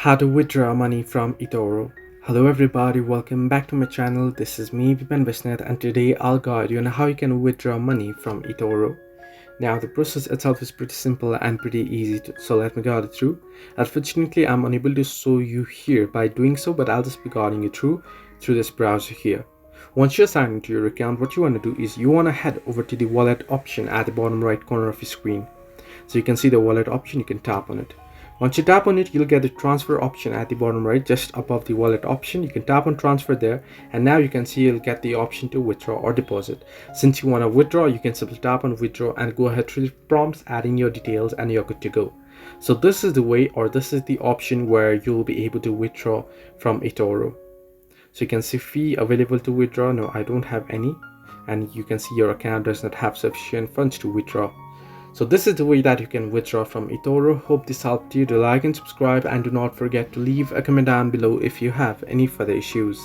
How to withdraw money from Etoro. Hello everybody, welcome back to my channel. This is me Vipan Visnath, and today I'll guide you on how you can withdraw money from Etoro. Now the process itself is pretty simple and pretty easy, so let me guide it through. Unfortunately, I'm unable to show you here by doing so, but I'll just be guiding you through this browser here. Once you're signed into your account, what you want to do is you want to head over to the wallet option at the bottom right corner of your screen. So you can see the wallet option, you can tap on it. Once you tap on it, you'll get the transfer option at the bottom right, just above the wallet option. You can tap on transfer there, and now you can see you'll get the option to withdraw or deposit. Since you want to withdraw, you can simply tap on withdraw and go ahead through the prompts, add in your details, and you're good to go. So this is the way, or this is the option where you'll be able to withdraw from Etoro. So you can see fee available to withdraw. No, I don't have any. And you can see your account does not have sufficient funds to withdraw. So this is the way that you can withdraw from Etoro. Hope this helped you. Do like and subscribe, and do not forget to leave a comment down below if you have any further issues.